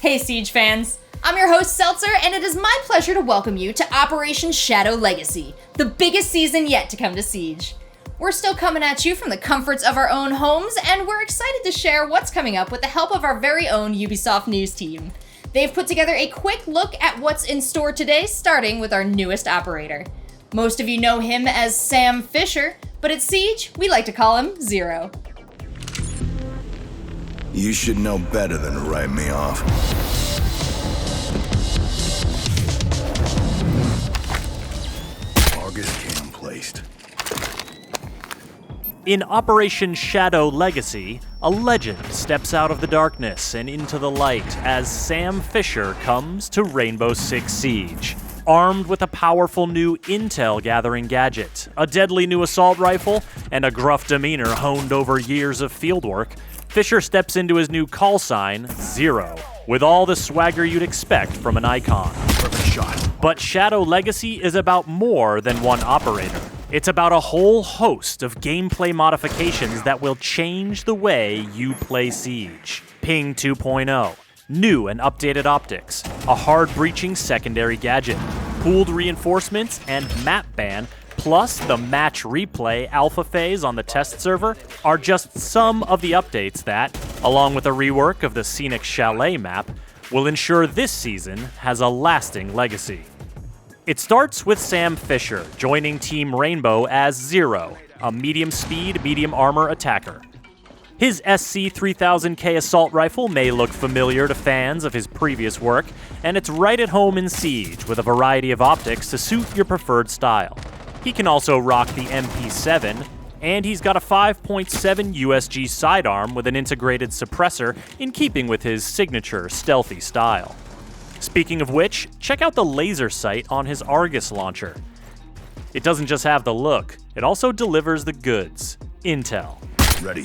Hey Siege fans! I'm your host Seltzer, and it is my pleasure to welcome you to Operation Shadow Legacy, the biggest season yet to come to Siege. We're still coming at you from the comforts of our own homes, and we're excited to share what's coming up with the help of our very own Ubisoft news team. They've put together a quick look at what's in store today, starting with our newest operator. Most of you know him as Sam Fisher, but at Siege, we like to call him Zero. You should know better than to write me off. Target cam placed. In Operation Shadow Legacy, a legend steps out of the darkness and into the light as Sam Fisher comes to Rainbow Six Siege. Armed with a powerful new intel gathering gadget, a deadly new assault rifle, and a gruff demeanor honed over years of fieldwork, Fisher steps into his new call sign, Zero, with all the swagger you'd expect from an icon. Perfect shot. But Shadow Legacy is about more than one operator. It's about a whole host of gameplay modifications that will change the way you play Siege. Ping 2.0, new and updated optics, a hard-breaching secondary gadget, pooled reinforcements, and map ban, plus the match replay alpha phase on the test server are just some of the updates that, along with a rework of the scenic Chalet map, will ensure this season has a lasting legacy. It starts with Sam Fisher joining Team Rainbow as Zero, a medium-speed, medium-armor attacker. His SC-3000K assault rifle may look familiar to fans of his previous work, and it's right at home in Siege with a variety of optics to suit your preferred style. He can also rock the MP7, and he's got a 5.7 USG sidearm with an integrated suppressor in keeping with his signature stealthy style. Speaking of which, check out the laser sight on his Argus launcher. It doesn't just have the look, it also delivers the goods. Intel. Ready.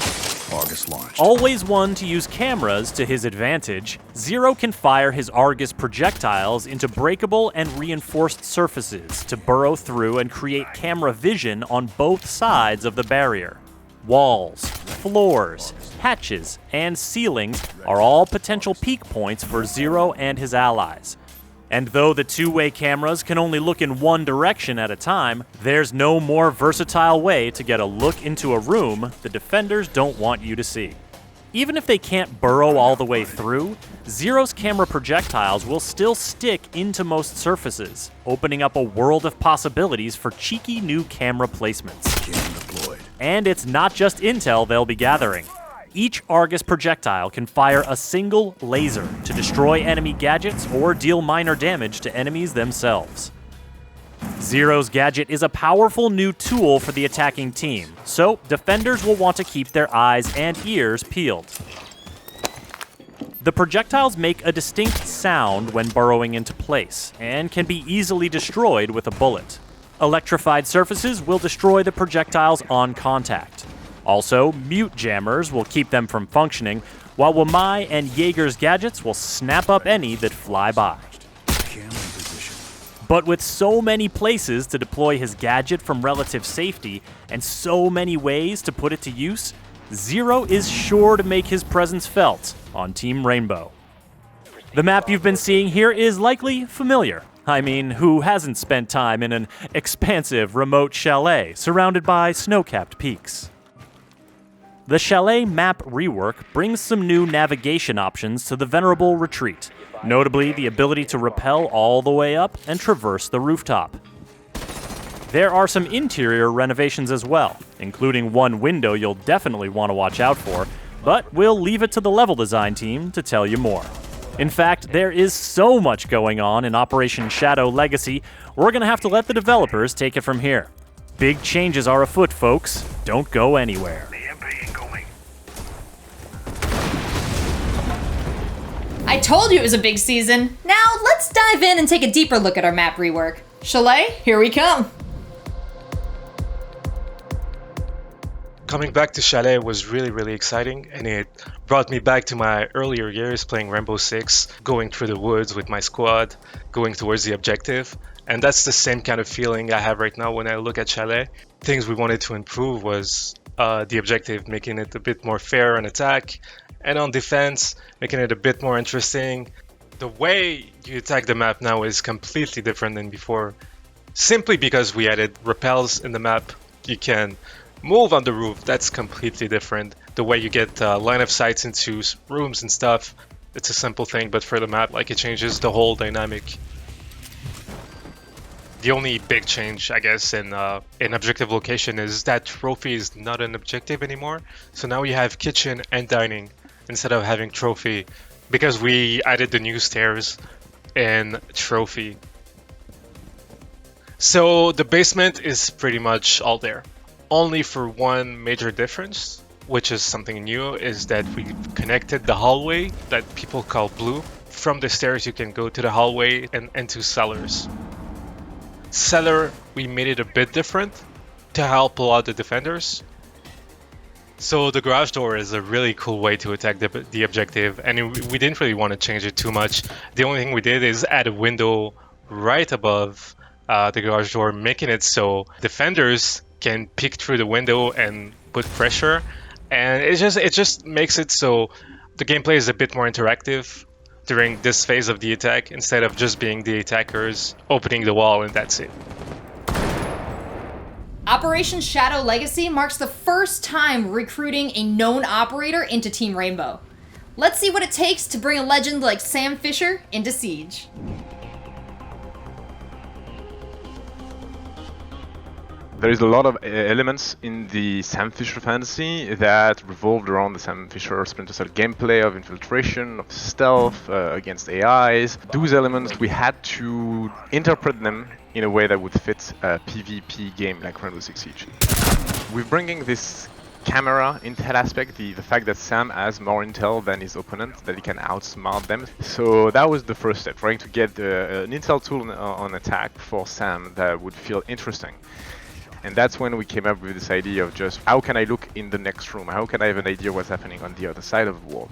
Argus launch. Always one to use cameras to his advantage, Zero can fire his Argus projectiles into breakable and reinforced surfaces to burrow through and create camera vision on both sides of the barrier. Walls, floors, hatches, and ceilings are all potential peak points for Zero and his allies. And though the two-way cameras can only look in one direction at a time, there's no more versatile way to get a look into a room the defenders don't want you to see. Even if they can't burrow all the way through, Zero's camera projectiles will still stick into most surfaces, opening up a world of possibilities for cheeky new camera placements. Cam deployed. And it's not just intel they'll be gathering. Each Argus projectile can fire a single laser to destroy enemy gadgets or deal minor damage to enemies themselves. Zero's gadget is a powerful new tool for the attacking team, so defenders will want to keep their eyes and ears peeled. The projectiles make a distinct sound when burrowing into place, and can be easily destroyed with a bullet. Electrified surfaces will destroy the projectiles on contact. Also, mute jammers will keep them from functioning, while Wamai and Jaeger's gadgets will snap up any that fly by. Cam in position. But with so many places to deploy his gadget from relative safety, and so many ways to put it to use, Zero is sure to make his presence felt on Team Rainbow. The map you've been seeing here is likely familiar. I mean, who hasn't spent time in an expansive remote chalet surrounded by snow-capped peaks? The Chalet map rework brings some new navigation options to the venerable retreat, notably the ability to rappel all the way up and traverse the rooftop. There are some interior renovations as well, including one window you'll definitely want to watch out for, but we'll leave it to the level design team to tell you more. In fact, there is so much going on in Operation Shadow Legacy, we're going to have to let the developers take it from here. Big changes are afoot, folks. Don't go anywhere. I told you it was a big season. Now let's dive in and take a deeper look at our map rework. Chalet, here we come. Coming back to Chalet was really exciting, and it brought me back to my earlier years playing Rainbow Six, going through the woods with my squad, going towards the objective. And that's the same kind of feeling I have right now when I look at Chalet. Things we wanted to improve was the objective, making it a bit more fair on attack, and on defense, making it a bit more interesting, The way you attack the map now is completely different than before. Simply because we added rappels in the map, you can move on the roof. That's completely different. The way you get line of sights into rooms and stuff, it's a simple thing, but for the map, like, it changes the whole dynamic. The only big change, I guess, in objective location is that trophy is not an objective anymore. So now you have kitchen and dining instead of having trophy, because we added the new stairs in trophy. So the basement is pretty much all there. Only for one major difference, which is something new, is that we connected the hallway that people call blue. From the stairs you can go to the hallway and into cellars. Cellar, we made it a bit different to help a lot of the defenders. So the garage door is a really cool way to attack the objective, and we didn't really want to change it too much. The only thing we did is add a window right above the garage door, making it so defenders can peek through the window and put pressure, and it just makes it so the gameplay is a bit more interactive during this phase of the attack, instead of just being the attackers opening the wall and that's it. Operation Shadow Legacy marks the first time recruiting a known operator into Team Rainbow. Let's see what it takes to bring a legend like Sam Fisher into Siege. There is a lot of elements in the Sam Fisher fantasy that revolved around the Sam Fisher Splinter Cell gameplay of infiltration, of stealth, against AIs. Those elements, we had to interpret them in a way that would fit a PvP game like Rainbow Six Siege. We're bringing this camera intel aspect, the fact that Sam has more intel than his opponent, that he can outsmart them. So that was the first step, trying to get an intel tool on attack for Sam that would feel interesting. And that's when we came up with this idea of just, how can I look in the next room? How can I have an idea what's happening on the other side of the wall?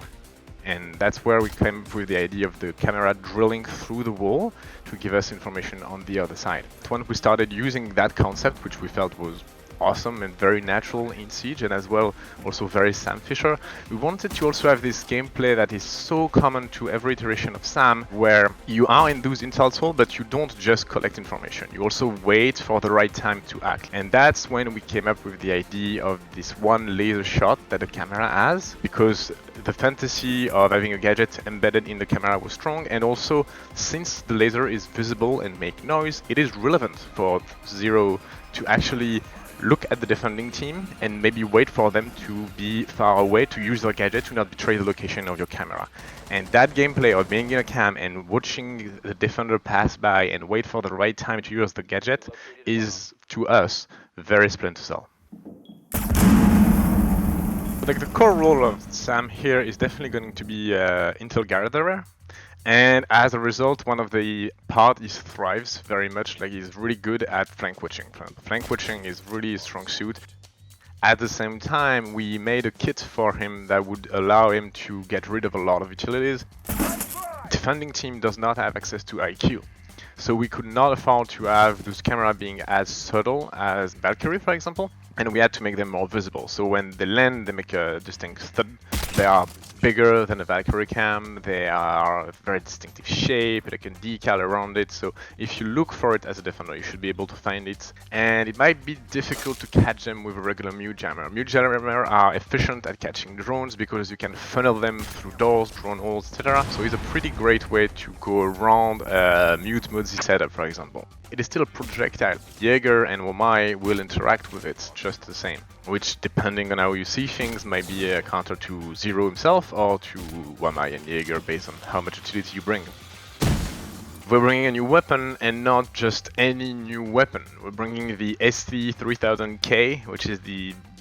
And that's where we came up with the idea of the camera drilling through the wall to give us information on the other side. When we started using that concept, which we felt was awesome and very natural in Siege, and as well also very Sam Fisher, we wanted to also have this gameplay that is so common to every iteration of Sam, where you are in those intel tools, but you don't just collect information, you also wait for the right time to act. And that's when we came up with the idea of this one laser shot that the camera has, because the fantasy of having a gadget embedded in the camera was strong, and also since the laser is visible and make noise, it is relevant for Zero to actually look at the defending team and maybe wait for them to be far away to use their gadget to not betray the location of your camera. And that gameplay of being in a cam and watching the defender pass by and wait for the right time to use the gadget is, to us, very Splinter Cell. Like, the core role of Sam here is definitely going to be intel gatherer. And as a result, one of the parties thrives very much, like he's really good at flank watching. Flank watching is really a strong suit. At the same time, we made a kit for him that would allow him to get rid of a lot of utilities. Defending team does not have access to IQ, so we could not afford to have those cameras being as subtle as Valkyrie, for example, and we had to make them more visible. So when they land, they make a distinct thud. They are bigger than a Valkyrie cam, they are a very distinctive shape, like a decal around it, so if you look for it as a defender, you should be able to find it. And it might be difficult to catch them with a regular mute jammer. Mute jammer are efficient at catching drones because you can funnel them through doors, drone holes, etc. So it's a pretty great way to go around a mute mode setup, for example. It is still a projectile. Jaeger and Wamai will interact with it just the same, which, depending on how you see things, might be a counter to Zero himself or to Wamai and Jaeger based on how much utility you bring. We're bringing a new weapon, and not just any new weapon. We're bringing the ST3000K, which is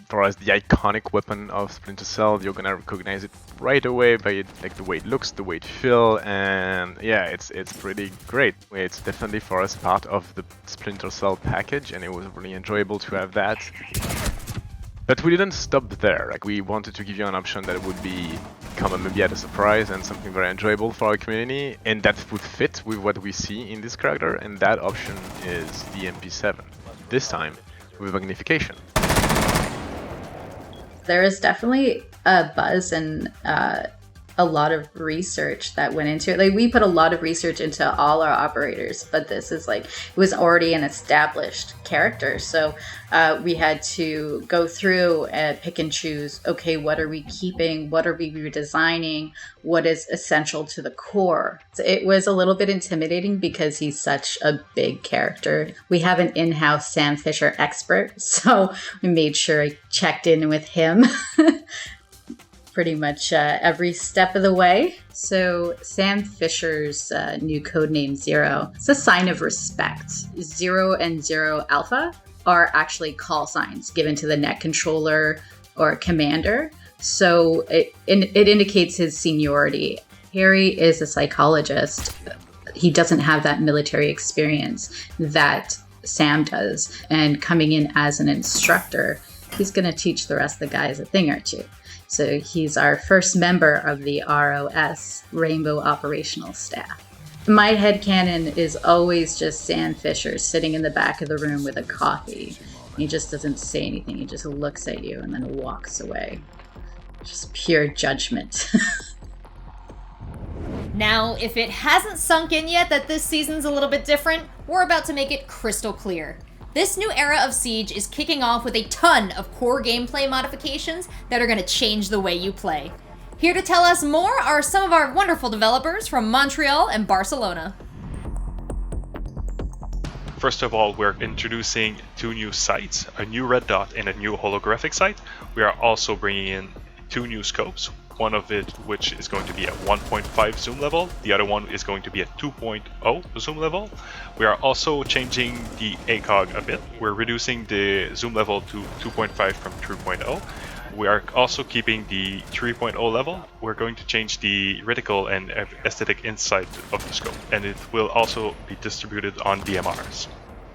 for us the iconic weapon of Splinter Cell. You're gonna recognize it right away by like the way it looks, the way it feels, and yeah, it's pretty great. It's definitely for us part of the Splinter Cell package, and it was really enjoyable to have that. But we didn't stop there. Like, we wanted to give you an option that would come maybe at a surprise and something very enjoyable for our community, and that would fit with what we see in this character, and that option is the MP7. This time with magnification. There is definitely a buzz and a lot of research that went into it. Like, we put a lot of research into all our operators, but this is like, it was already an established character. So we had to go through and pick and choose, okay, what are we keeping? What are we redesigning? What is essential to the core? So it was a little bit intimidating because he's such a big character. We have an in-house Sam Fisher expert, so we made sure I checked in with him pretty much every step of the way. So Sam Fisher's new codename Zero, it's a sign of respect. Zero and Zero Alpha are actually call signs given to the net controller or commander. So it indicates his seniority. Harry is a psychologist. He doesn't have that military experience that Sam does. And coming in as an instructor, he's going to teach the rest of the guys a thing or two. So he's our first member of the ROS, Rainbow Operational Staff. My headcanon is always just Sam Fisher sitting in the back of the room with a coffee. He just doesn't say anything. He just looks at you and then walks away. Just pure judgment. Now, if it hasn't sunk in yet that this season's a little bit different, we're about to make it crystal clear. This new era of Siege is kicking off with a ton of core gameplay modifications that are going to change the way you play. Here to tell us more are some of our wonderful developers from Montreal and Barcelona. First of all, we're introducing 2 new sights, a new red dot and a new holographic sight. We are also bringing in 2 new scopes, one of it which is going to be at 1.5 zoom level, the other one is going to be at 2.0 zoom level. We are also changing the ACOG a bit. We're reducing the zoom level to 2.5 from 3.0. We are also keeping the 3.0 level. We're going to change the reticle and aesthetic insight of the scope, and it will also be distributed on DMRs.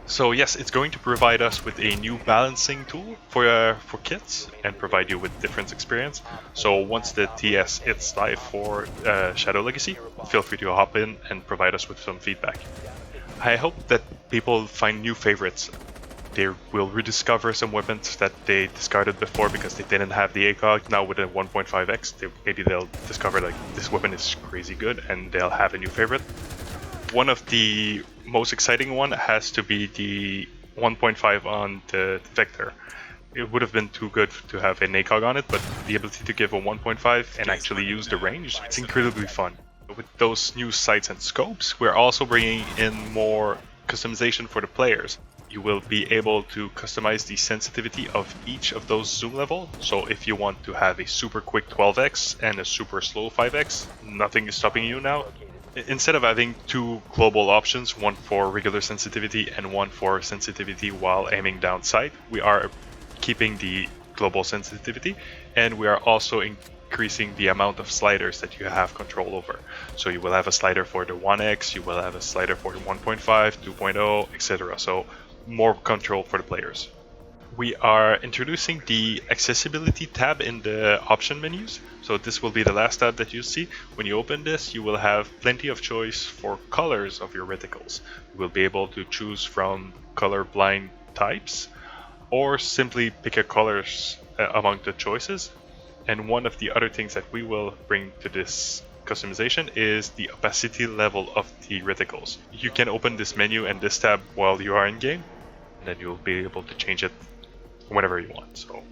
So yes, it's going to provide us with a new balancing tool for kits and provide you with different experience. So once the TS hits live for Shadow Legacy, feel free to hop in and provide us with some feedback. I hope that people find new favorites. They will rediscover some weapons that they discarded before because they didn't have the ACOG. Now with a 1.5x, maybe they'll discover like this weapon is crazy good and they'll have a new favorite. One of the most exciting one has to be the 1.5 on the Vector. It would have been too good to have an ACOG on it, but the ability to give a 1.5 and actually use the range, it's incredibly fun. With those new sights and scopes, we're also bringing in more customization for the players. You will be able to customize the sensitivity of each of those zoom level. So if you want to have a super quick 12x and a super slow 5x, nothing is stopping you now. Instead of having 2 global options, one for regular sensitivity and one for sensitivity while aiming down sight, we are keeping the global sensitivity, and we are also increasing the amount of sliders that you have control over. So you will have a slider for the 1x, you will have a slider for the 1.5, 2.0, etc. So more control for the players. We are introducing the accessibility tab in the option menus. So this will be the last tab that you see. When you open this, you will have plenty of choice for colors of your reticles. You will be able to choose from colorblind types or simply pick a colors among the choices. And one of the other things that we will bring to this customization is the opacity level of the reticles. You can open this menu and this tab while you are in game, and then you'll be able to change it whenever you want. So,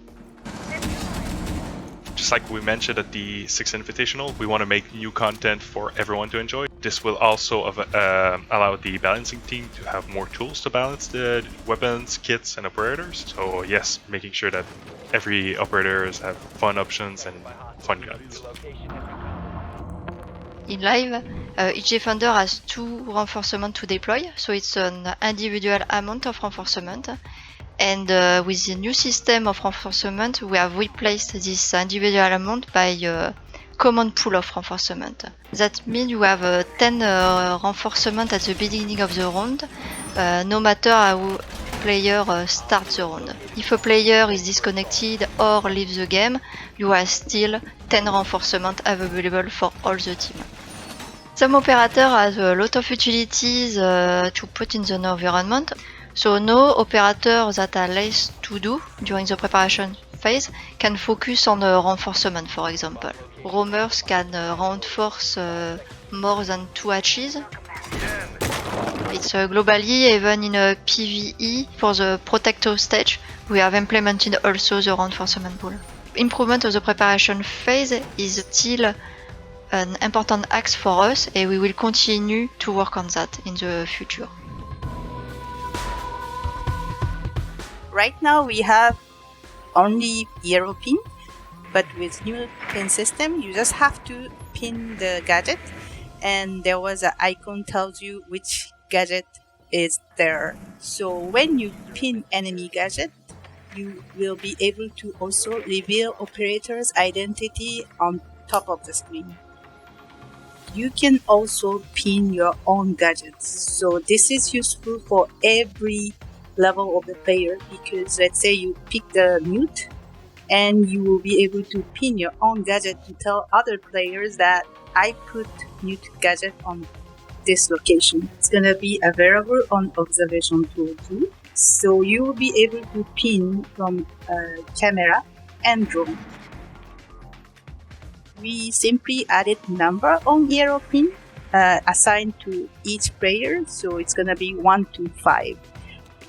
just like we mentioned at the 6th Invitational, we want to make new content for everyone to enjoy. This will also allow the balancing team to have more tools to balance the weapons, kits, and operators. So yes, making sure that every operators have fun options and fun guns. In live, each defender has 2 reinforcements to deploy, so it's an individual amount of reinforcement. And with the new system of reinforcement, we have replaced this individual amount by a common pool of reinforcement. That means you have 10 reinforcement at the beginning of the round, no matter how player starts the round. If a player is disconnected or leaves the game, you have still 10 reinforcement available for all the team. Some operator has a lot of utilities to put in the environment. So no operator that are less to do during the preparation phase can focus on reinforcement, for example. Roamers can reinforce more than 2 hatches. It's globally, even in a PvE, for the Protector stage, we have implemented also the reinforcement pool. Improvement of the preparation phase is still an important axe for us, and we will continue to work on that in the future. Right now we have only hero pin, but with new pin system, you just have to pin the gadget, and there was an icon tells you which gadget is there. So when you pin enemy gadget, you will be able to also reveal operator's identity on top of the screen. You can also pin your own gadgets. So this is useful for every level of the player, because let's say you pick the mute and you will be able to pin your own gadget to tell other players that I put mute gadget on this location. It's gonna be available on observation tool too. So you will be able to pin from camera and drone. We simply added number on hero pin assigned to each player, so it's gonna be 1 to 5.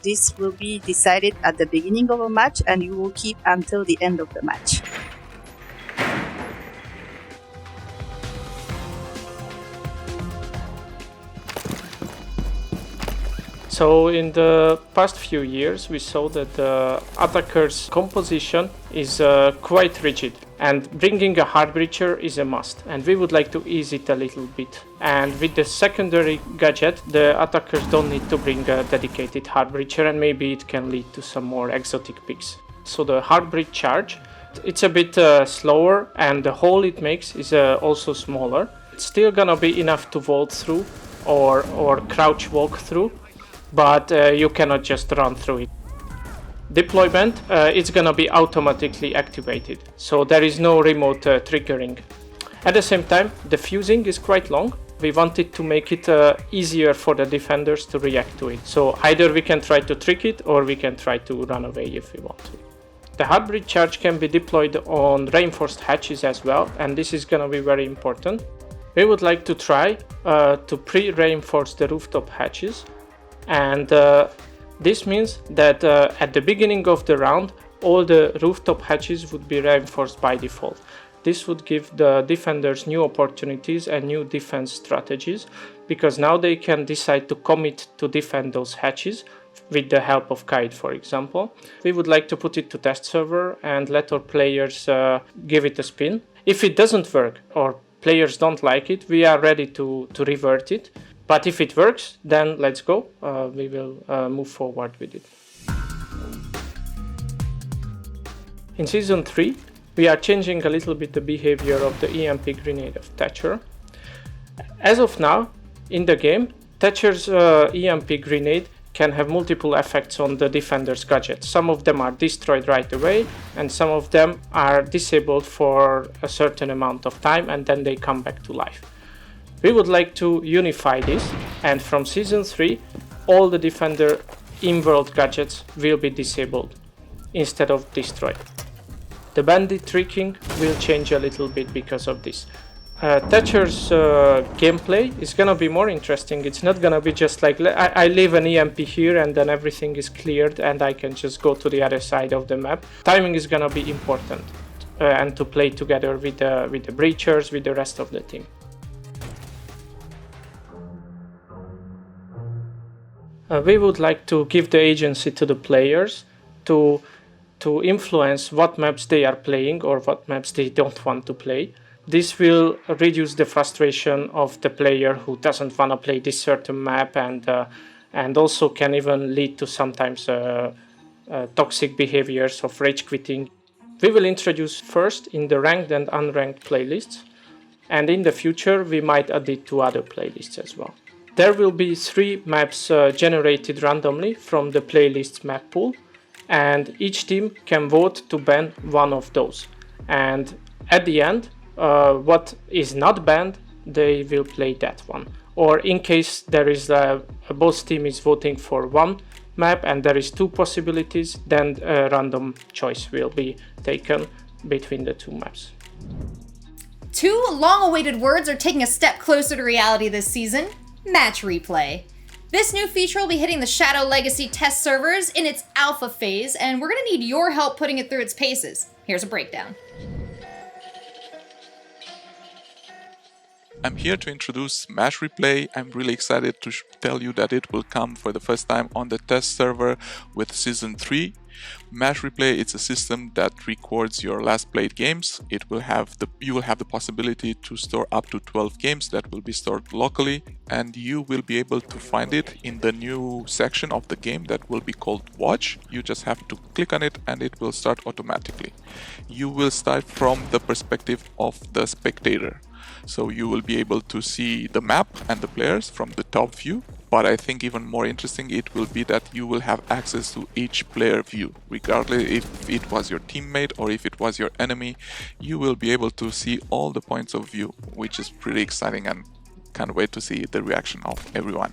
This will be decided at the beginning of a match, and you will keep until the end of the match. So in the past few years, we saw that the attacker's composition is quite rigid, and bringing a hard breacher is a must, and we would like to ease it a little bit. And with the secondary gadget, the attackers don't need to bring a dedicated hard breacher, and maybe it can lead to some more exotic picks. So the hard breach charge, it's a bit slower, and the hole it makes is also smaller. It's still gonna be enough to vault through or crouch walk through, but you cannot just run through it. Deployment, it's gonna be automatically activated, so there is no remote triggering. At the same time, the fusing is quite long. We wanted to make it easier for the defenders to react to it. So either we can try to trick it, or we can try to run away if we want to. The hard breach charge can be deployed on reinforced hatches as well, and this is gonna be very important. We would like to try to pre-reinforce the rooftop hatches, and this means that at the beginning of the round, all the rooftop hatches would be reinforced by default. This would give the defenders new opportunities and new defense strategies, because now they can decide to commit to defend those hatches with the help of Kite, for example. We would like to put it to test server and let our players give it a spin. If it doesn't work or players don't like it, we are ready to revert it. But if it works, then let's go. We will move forward with it. In Season 3, we are changing a little bit the behavior of the EMP Grenade of Thatcher. As of now, in the game, Thatcher's EMP Grenade can have multiple effects on the defender's gadgets. Some of them are destroyed right away, and some of them are disabled for a certain amount of time, and then they come back to life. We would like to unify this, and from Season 3, all the defender in-world gadgets will be disabled instead of destroyed. The bandit tricking will change a little bit because of this. Thatcher's gameplay is gonna be more interesting. It's not gonna be just like I leave an EMP here and then everything is cleared and I can just go to the other side of the map. Timing is gonna be important, and to play together with the breachers, with the rest of the team. We would like to give the agency to the players to influence what maps they are playing or what maps they don't want to play. This will reduce the frustration of the player who doesn't want to play this certain map, and also can even lead to sometimes toxic behaviors of rage quitting. We will introduce first in the ranked and unranked playlists, and in the future we might add it to other playlists as well. There will be 3 maps generated randomly from the playlist map pool, and each team can vote to ban one of those. And at the end, what is not banned, they will play that one. Or in case there is both team is voting for one, map and there is 2 possibilities, then a random choice will be taken between the 2 maps. 2 long-awaited words are taking a step closer to reality this season: match replay. This new feature will be hitting the Shadow Legacy test servers in its alpha phase, and we're gonna need your help putting it through its paces. Here's a breakdown. I'm here to introduce Match Replay. I'm really excited to tell you that it will come for the first time on the test server with Season 3. Match Replay is a system that records your last played games. You will have the possibility to store up to 12 games that will be stored locally, and you will be able to find it in the new section of the game that will be called Watch. You just have to click on it and it will start automatically. You will start from the perspective of the spectator. So you will be able to see the map and the players from the top view. But I think even more interesting it will be that you will have access to each player view. Regardless if it was your teammate or if it was your enemy, you will be able to see all the points of view, which is pretty exciting, and can't wait to see the reaction of everyone.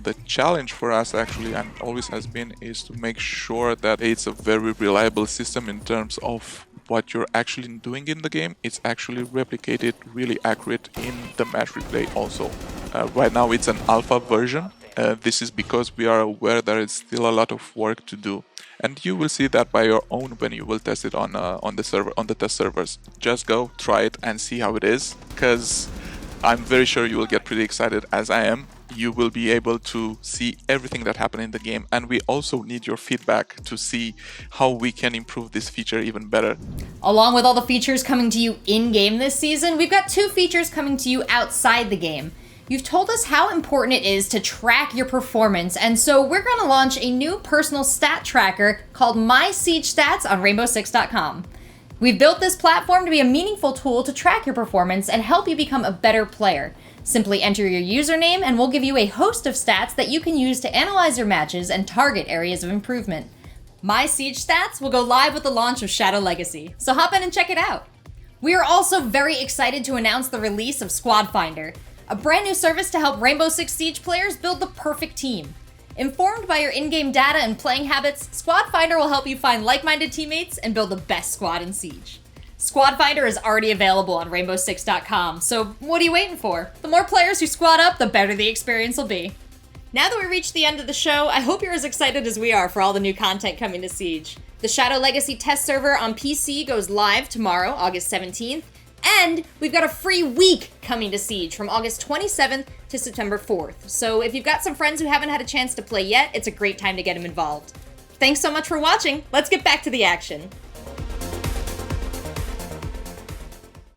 The challenge for us actually, and always has been, is to make sure that it's a very reliable system in terms of what you're actually doing in the game. It's actually replicated really accurate in the match replay also. Right now it's an alpha version. This is because we are aware there is still a lot of work to do. And you will see that by your own when you will test it on the test servers. Just go, try it and see how it is, because I'm very sure you will get pretty excited as I am. You will be able to see everything that happened in the game, and we also need your feedback to see how we can improve this feature even better. Along with all the features coming to you in-game this season, we've got 2 features coming to you outside the game. You've told us how important it is to track your performance, and so we're going to launch a new personal stat tracker called My Siege Stats on Rainbow6.com. We've built this platform to be a meaningful tool to track your performance and help you become a better player. Simply enter your username and we'll give you a host of stats that you can use to analyze your matches and target areas of improvement. My Siege Stats will go live with the launch of Shadow Legacy, so hop in and check it out. We are also very excited to announce the release of Squad Finder, a brand new service to help Rainbow Six Siege players build the perfect team. Informed by your in-game data and playing habits, Squad Finder will help you find like-minded teammates and build the best squad in Siege. Squad Finder is already available on Rainbow6.com, so what are you waiting for? The more players who squad up, the better the experience will be. Now that we reached the end of the show, I hope you're as excited as we are for all the new content coming to Siege. The Shadow Legacy test server on PC goes live tomorrow, August 17th, and we've got a free week coming to Siege from August 27th to September 4th. So if you've got some friends who haven't had a chance to play yet, it's a great time to get them involved. Thanks so much for watching. Let's get back to the action.